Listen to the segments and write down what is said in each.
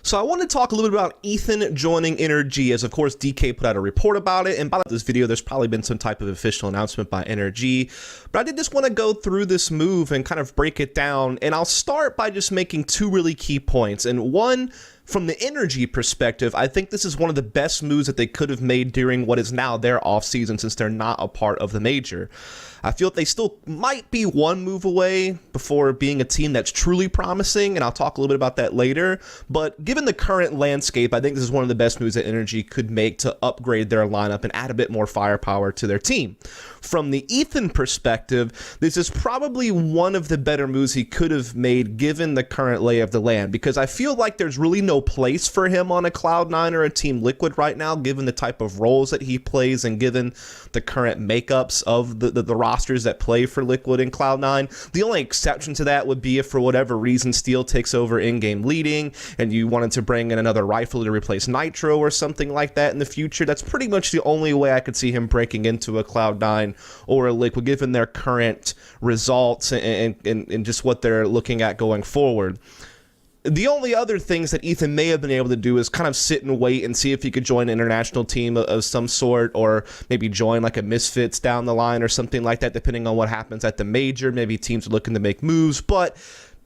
So I want to talk a little bit about nathE joining NRG, as of course DK put out a report about it, and by this video there's probably been some type of official announcement by NRG, but I did just want to go through this move and kind of break it down, and I'll start by just making two really key points. And one, from the NRG perspective, I think this is one of the best moves that they could have made during what is now their offseason, since they're not a part of the major. I feel that they still might be one move away before being a team that's truly promising, and I'll talk a little bit about that later. But given the current landscape, I think this is one of the best moves that NRG could make to upgrade their lineup and add a bit more firepower to their team. From the nathE perspective, this is probably one of the better moves he could have made given the current lay of the land, because I feel like there's really no place for him on a Cloud9 or a Team Liquid right now, given the type of roles that he plays and given the current makeups of the rosters that play for Liquid and Cloud9. The only exception to that would be if for whatever reason Steel takes over in-game leading and you wanted to bring in another rifle to replace Nitro or something like that in the future. That's pretty much the only way I could see him breaking into a Cloud9 or a Liquid, given their current results and just what they're looking at going forward. The only other things that nathE may have been able to do is kind of sit and wait and see if he could join an international team of some sort, or maybe join like a Misfits down the line or something like that, depending on what happens at the major. Maybe teams are looking to make moves, but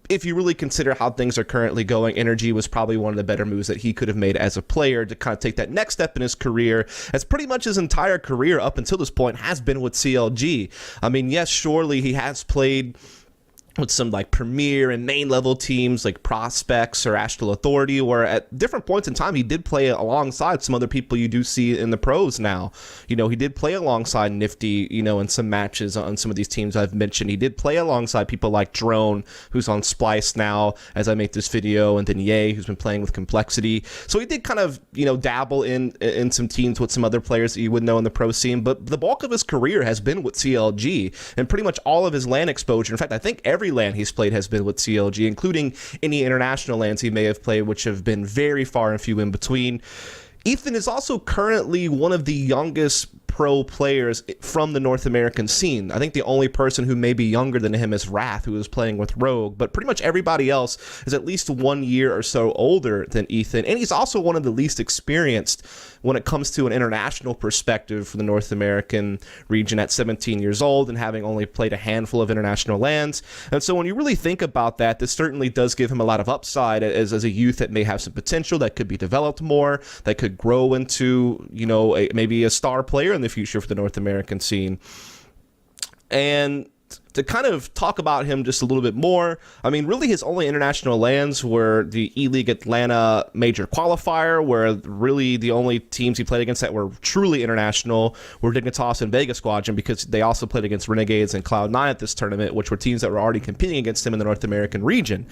if you really consider how things are currently going, NRG was probably one of the better moves that he could have made as a player to kind of take that next step in his career, as pretty much his entire career up until this point has been with CLG. I mean, yes, surely he has played with some like premier and main level teams like Prospects or Astral Authority, where at different points in time he did play alongside some other people you do see in the pros now. You know, he did play alongside nathE, you know, in some matches on some of these teams I've mentioned. He did play alongside people like Drone, who's on Splice now as I make this video, and then Ye, who's been playing with Complexity. So he did kind of, you know, dabble in some teams with some other players that you would know in the pro scene, but the bulk of his career has been with CLG, and pretty much all of his LAN exposure. In fact, I think every LAN he's played has been with CLG, including any international LANs he may have played, which have been very far and few in between. nathE is also currently one of the youngest pro players from the North American scene. I think the only person who may be younger than him is Wrath, who is playing with Rogue, but pretty much everybody else is at least 1 year or so older than nathE, and he's also one of the least experienced when it comes to an international perspective for the North American region at 17 years old and having only played a handful of international LANs. And so when you really think about that, this certainly does give him a lot of upside as a youth that may have some potential, that could be developed more, that could grow into, you know, maybe a star player in the future for the North American scene. And to kind of talk about him just a little bit more, I mean, really his only international LANs were the E-League Atlanta major qualifier, where really the only teams he played against that were truly international were Dignitas and Vegas Squadron, because they also played against Renegades and Cloud9 at this tournament, which were teams that were already competing against him in the North American region,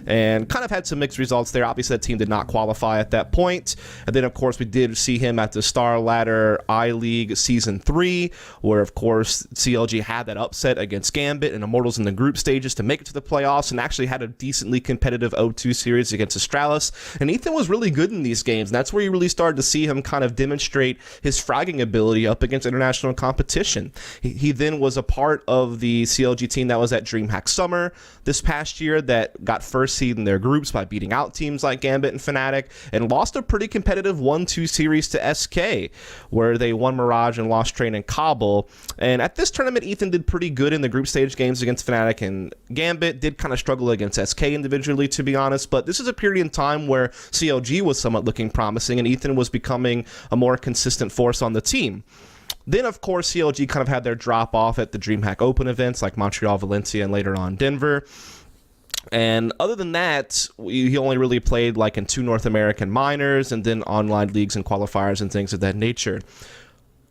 and kind of had some mixed results there. Obviously, that team did not qualify at that point. And then, of course, we did see him at the Star Ladder I-League Season 3, where, of course, CLG had that upset against Gambit and Immortals in the group stages to make it to the playoffs, and actually had a decently competitive 0-2 series against Astralis. And nathE was really good in these games, and that's where you really started to see him kind of demonstrate his fragging ability up against international competition. He then was a part of the CLG team that was at DreamHack Summer this past year that got first seed in their groups by beating out teams like Gambit and Fnatic, and lost a pretty competitive 1-2 series to SK, where they won Mirage and lost Train and Kabul. And at this tournament, nathE did pretty good in the group stage games against Fnatic and Gambit, did kind of struggle against SK individually, to be honest, but this is a period in time where CLG was somewhat looking promising and nathE was becoming a more consistent force on the team. Then, of course, CLG kind of had their drop off at the DreamHack Open events like Montreal, Valencia, and later on Denver. And other than that, he only really played like in 2 North American minors and then online leagues and qualifiers and things of that nature.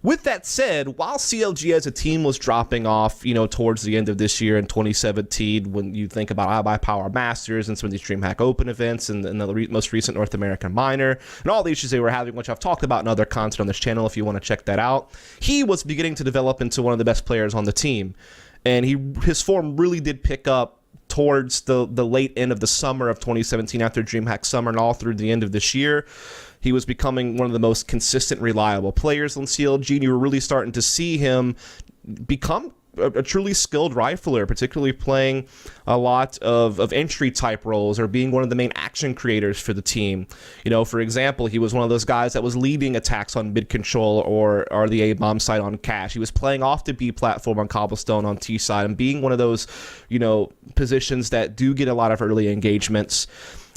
With that said, while CLG as a team was dropping off, you know, towards the end of this year in 2017, when you think about iBuyPower Masters and some of these DreamHack Open events and the most recent North American Minor and all the issues they were having, which I've talked about in other content on this channel if you want to check that out, he was beginning to develop into one of the best players on the team. And his form really did pick up towards the late end of the summer of 2017 after DreamHack Summer and all through the end of this year. He was becoming one of the most consistent, reliable players on CLG, and you were really starting to see him become a truly skilled rifler, particularly playing a lot of entry type roles or being one of the main action creators for the team. You know, for example, he was one of those guys that was leading attacks on mid control or the A bomb side on cache. He was playing off the B platform on cobblestone on T side and being one of those, you know, positions that do get a lot of early engagements.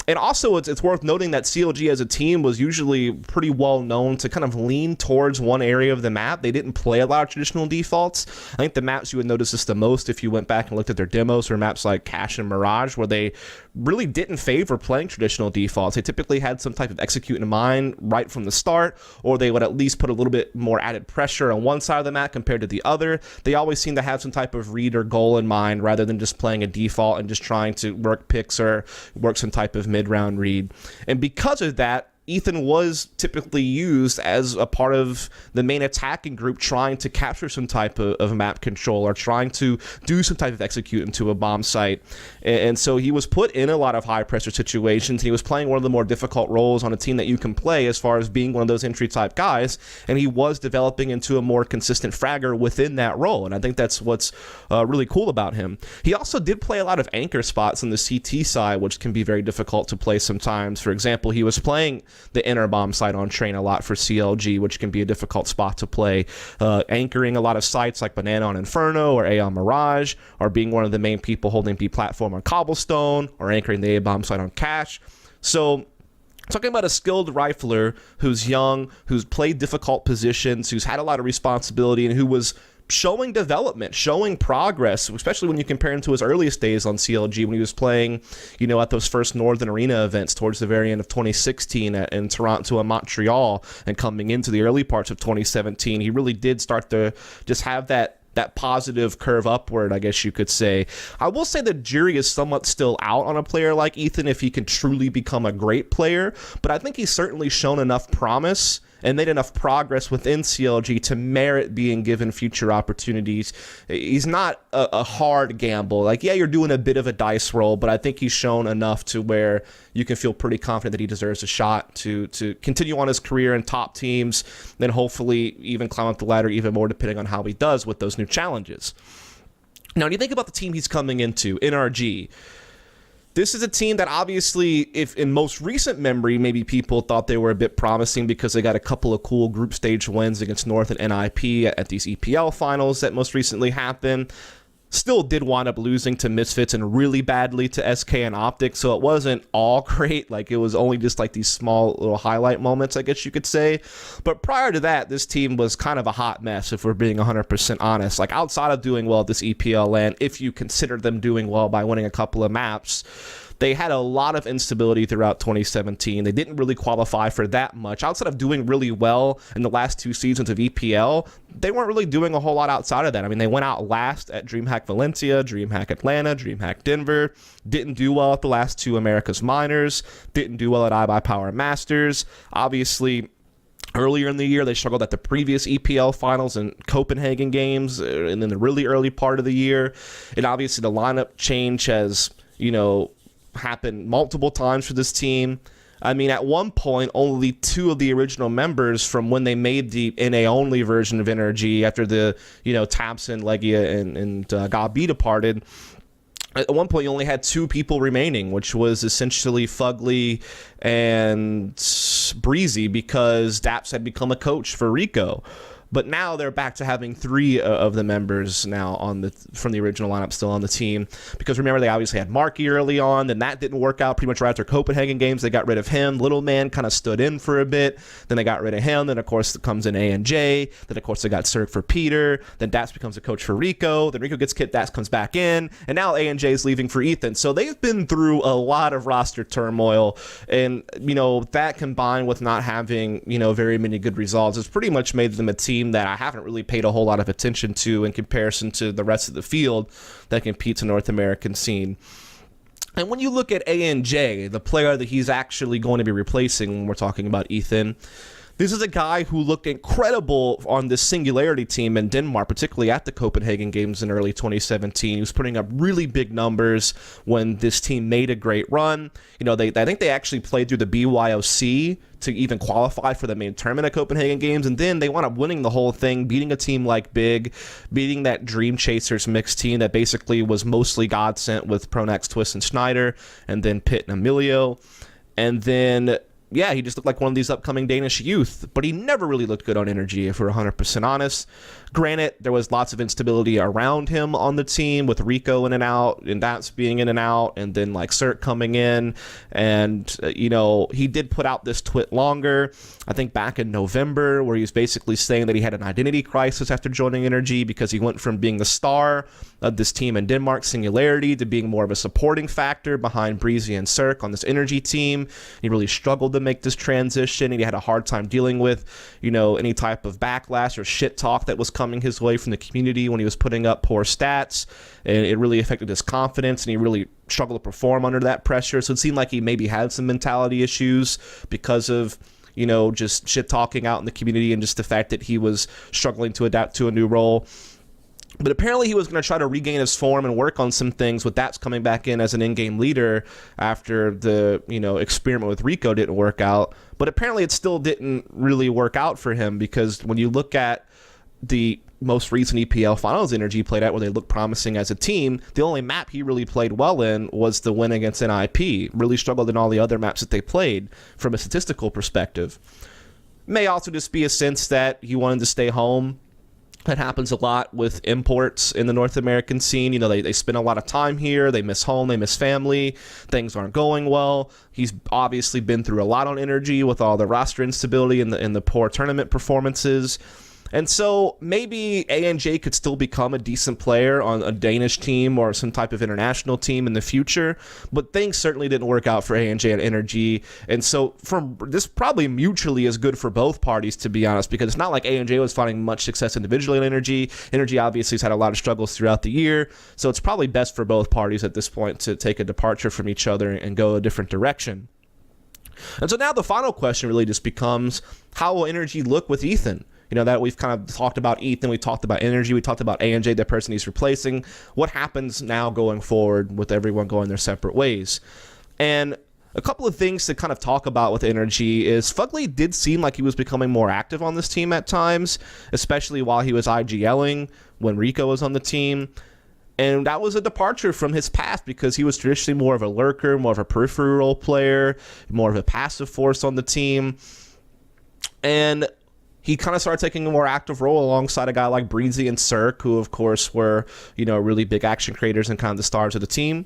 And also, it's worth noting that CLG as a team was usually pretty well known to kind of lean towards one area of the map. They didn't play a lot of traditional defaults. I think the maps you would notice this the most if you went back and looked at their demos were maps like Cache and Mirage, where they really didn't favor playing traditional defaults. They typically had some type of execute in mind right from the start, or they would at least put a little bit more added pressure on one side of the map compared to the other. They always seem to have some type of read or goal in mind rather than just playing a default and just trying to work picks or work some type of mid-round read. And because of that, Ethan was typically used as a part of the main attacking group trying to capture some type of map control or trying to do some type of execute into a bomb site. And so he was put in a lot of high pressure situations. He was playing one of the more difficult roles on a team that you can play as far as being one of those entry type guys. And he was developing into a more consistent fragger within that role. And I think that's what's really cool about him. He also did play a lot of anchor spots on the CT side, which can be very difficult to play sometimes. For example, he was playing the inner bomb site on train a lot for CLG, which can be a difficult spot to play, anchoring a lot of sites like Banana on Inferno or A on Mirage, or being one of the main people holding B platform on Cobblestone, or anchoring the A bomb site on Cache. So talking about a skilled rifler who's young, who's played difficult positions, who's had a lot of responsibility, and who was showing development, showing progress, especially when you compare him to his earliest days on CLG when he was playing, you know, at those first Northern Arena events towards the very end of 2016 in Toronto and Montreal, and coming into the early parts of 2017. He really did start to just have that positive curve upward, I guess you could say. I will say the jury is somewhat still out on a player like Ethan if he can truly become a great player, but I think he's certainly shown enough promise and made enough progress within CLG to merit being given future opportunities. He's not a hard gamble. Like, yeah, you're doing a bit of a dice roll, but I think he's shown enough to where you can feel pretty confident that he deserves a shot to continue on his career in top teams, then hopefully even climb up the ladder even more depending on how he does with those new challenges. Now, when you think about the team he's coming into, NRG, this is a team that obviously, if in most recent memory, maybe people thought they were a bit promising because they got a couple of cool group stage wins against North and NIP at these EPL finals that most recently happened. Still did wind up losing to Misfits and really badly to SK and Optic, so it wasn't all great. Like, it was only just like these small little highlight moments, I guess you could say. But prior to that, this team was kind of a hot mess, if we're being 100% honest. Like, outside of doing well at this EPL land, if you consider them doing well by winning a couple of maps, they had a lot of instability throughout 2017. They didn't really qualify for that much. Outside of doing really well in the last two seasons of EPL, they weren't really doing a whole lot outside of that. I mean, they went out last at DreamHack Valencia, DreamHack Atlanta, DreamHack Denver, didn't do well at the last two America's Minors, didn't do well at iBuyPower Masters. Obviously, earlier in the year, they struggled at the previous EPL finals and Copenhagen games, and then the really early part of the year. And obviously, the lineup change has, you know, happened multiple times for this team. I mean, at one point, only two of the original members from when they made the NA-only version of NRG after the, you know, Tabson, Legia, and Gabi departed. At one point, you only had two people remaining, which was essentially Fugly and Breezy, because Daps had become a coach for Rico. But now they're back to having three of the members now from the original lineup still on the team. Because remember, they obviously had Marky early on. Then that didn't work out pretty much right after Copenhagen games. They got rid of him. Little Man kind of stood in for a bit. Then they got rid of him. Then, of course, comes in A&J. Then, of course, they got Cirque for Peter. Then Daps becomes a coach for Rico. Then Rico gets kicked. Daps comes back in. And now A&J is leaving for Ethan. So they've been through a lot of roster turmoil. And, you know, that combined with not having, you know, very many good results has pretty much made them a team that I haven't really paid a whole lot of attention to in comparison to the rest of the field that competes in the North American scene. And when you look at A&J, the player that he's actually going to be replacing when we're talking about Ethan, This is a guy who looked incredible on this Singularity team in Denmark, particularly at the Copenhagen Games in early 2017. He was putting up really big numbers when this team made a great run. You know, I think they actually played through the BYOC to even qualify for the main tournament at Copenhagen Games, and then they wound up winning the whole thing, beating a team like Big, beating that Dream Chasers mixed team that basically was mostly God sent with Pronax, Twist, and Schneider, and then Pitt and Emilio. And then, yeah, he just looked like one of these upcoming Danish youth, but he never really looked good on NRG, if we're 100% honest. Granted, there was lots of instability around him on the team with Rico in and out, and that's being in and out, and then like Cert coming in, and you know, he did put out this tweet longer, I think back in November, where he was basically saying that he had an identity crisis after joining NRG because he went from being the star of this team in Denmark, Singularity, to being more of a supporting factor behind Breezy and Cirque on this NRG team. He really struggled to make this transition, and he had a hard time dealing with, you know, any type of backlash or shit talk that was coming his way from the community when he was putting up poor stats, and it really affected his confidence, and he really struggled to perform under that pressure. So it seemed like he maybe had some mentality issues because of, you know, just shit talking out in the community and just the fact that he was struggling to adapt to a new role. But apparently he was going to try to regain his form and work on some things with Daps coming back in as an in-game leader after the, you know, experiment with Rico didn't work out. But apparently it still didn't really work out for him, because when you look at the most recent EPL finals NRG played at, where they looked promising as a team, the only map he really played well in was the win against NIP. Really struggled in all the other maps that they played from a statistical perspective. May also just be a sense that he wanted to stay home. That happens a lot with imports in the North American scene. You know, they spend a lot of time here. They miss home. They miss family. Things aren't going well. He's obviously been through a lot on NRG with all the roster instability and the poor tournament performances. And so maybe ANJ could still become a decent player on a Danish team or some type of international team in the future, but things certainly didn't work out for ANJ and NRG. And so this probably mutually is good for both parties, to be honest, because it's not like ANJ was finding much success individually in NRG. NRG obviously has had a lot of struggles throughout the year, so it's probably best for both parties at this point to take a departure from each other and go a different direction. And so now the final question really just becomes, how will NRG look with Ethan? You know, that we've kind of talked about Ethan, we talked about NRG, we talked about ANJ, the person he's replacing. What happens now going forward with everyone going their separate ways? And a couple of things to kind of talk about with NRG is Fugly did seem like he was becoming more active on this team at times, especially while he was IGLing when Rico was on the team. And that was a departure from his past, because he was traditionally more of a lurker, more of a peripheral role player, more of a passive force on the team. And he kind of started taking a more active role alongside a guy like Breezy and Cirque, who of course were, you know, really big action creators and kind of the stars of the team.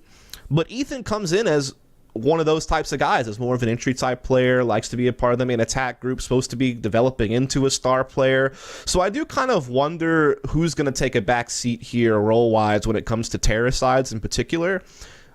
But Ethan comes in as one of those types of guys, as more of an entry type player, likes to be a part of the main attack group, supposed to be developing into a star player. So I do kind of wonder who's going to take a back seat here role wise when it comes to terroricides in particular.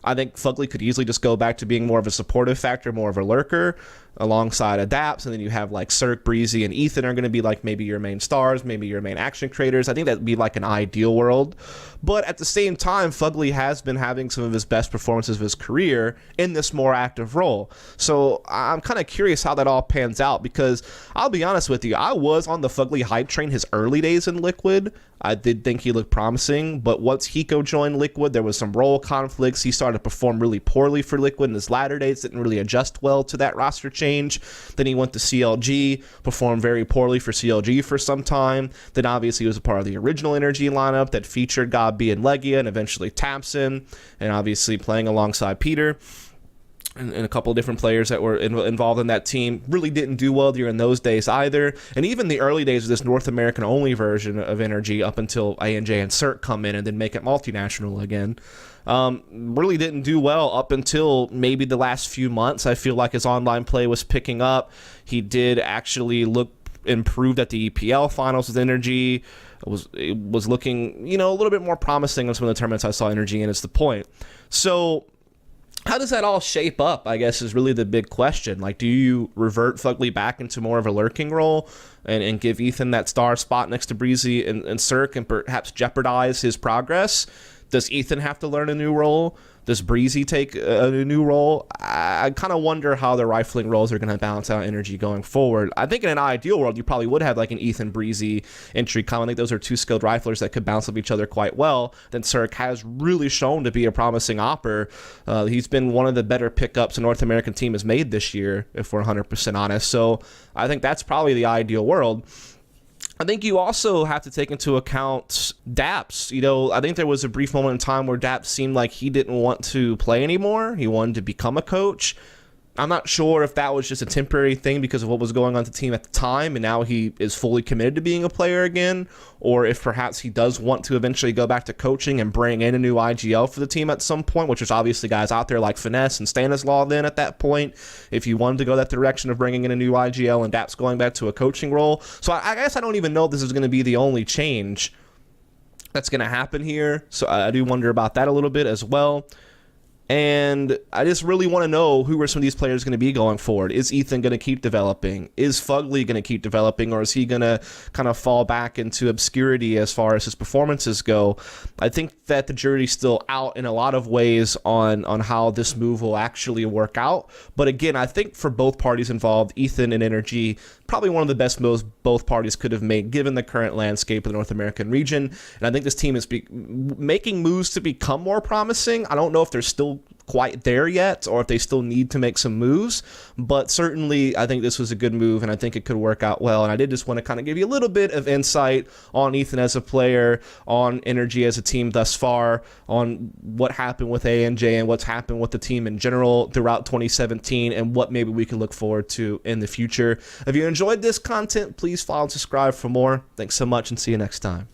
I think Fugly could easily just go back to being more of a supportive factor, more of a lurker, alongside Adapts, and then you have like Cirque, Breezy, and Ethan are going to be like maybe your main stars, maybe your main action creators. I think that'd be like an ideal world. But at the same time, Fugly has been having some of his best performances of his career in this more active role. So I'm kind of curious how that all pans out, because I'll be honest with you, I was on the Fugly hype train his early days in Liquid. I did think he looked promising, but once Hiko joined Liquid, there was some role conflicts. He started to perform really poorly for Liquid in his latter days, didn't really adjust well to that roster change. Then he went to CLG, performed very poorly for CLG for some time. Then obviously he was a part of the original NRG lineup that featured Gabi and Legia and eventually Tapson, and obviously playing alongside Peter. And a couple of different players that were involved in that team. Really didn't do well during those days either. And even the early days of this North American only version of NRG, up until ANJ and Cirque come in and then make it multinational again, really didn't do well up until maybe the last few months. I feel like his online play was picking up. He did actually look improved at the EPL finals with NRG. It was looking, you know, a little bit more promising in some of the tournaments I saw NRG in. It's the point. So how does that all shape up, I guess, is really the big question. Like, do you revert Fugly back into more of a lurking role and give Ethan that star spot next to Breezy and Cirque and perhaps jeopardize his progress? Does Ethan have to learn a new role? Does Breezy take a new role? I kind of wonder how the rifling roles are going to balance out NRG going forward. I think in an ideal world, you probably would have like an Ethan Breezy entry combo. I think those are two skilled riflers that could bounce off each other quite well. Then Cirque has really shown to be a promising opper. He's been one of the better pickups a North American team has made this year, if we're 100% honest. So I think that's probably the ideal world. I think you also have to take into account Daps. I think there was a brief moment in time where Daps seemed like he didn't want to play anymore. He wanted to become a coach. I'm not sure if that was just a temporary thing because of what was going on with the team at the time, and now he is fully committed to being a player again, or if perhaps he does want to eventually go back to coaching and bring in a new IGL for the team at some point, which is obviously guys out there like Finesse and Stanislaw then at that point, if you wanted to go that direction of bringing in a new IGL and Daps going back to a coaching role. So I guess I don't even know if this is going to be the only change that's going to happen here. So I do wonder about that a little bit as well. And I just really want to know who are some of these players going to be going forward. Is Ethan going to keep developing? Is Fugly going to keep developing? Or is he going to kind of fall back into obscurity as far as his performances go? I think that the jury's still out in a lot of ways on how this move will actually work out. But again, I think for both parties involved, Ethan and NRG, probably one of the best moves both parties could have made given the current landscape of the North American region. And I think this team is making moves to become more promising. I don't know if they're still quite there yet or if they still need to make some moves, but certainly I think this was a good move and I think it could work out well. And I did just want to kind of give you a little bit of insight on Ethan as a player, on NRG as a team thus far, on what happened with ANJ and what's happened with the team in general throughout 2017 and what maybe we can look forward to in the future. If you enjoyed this content, please follow and subscribe for more. Thanks so much and see you next time.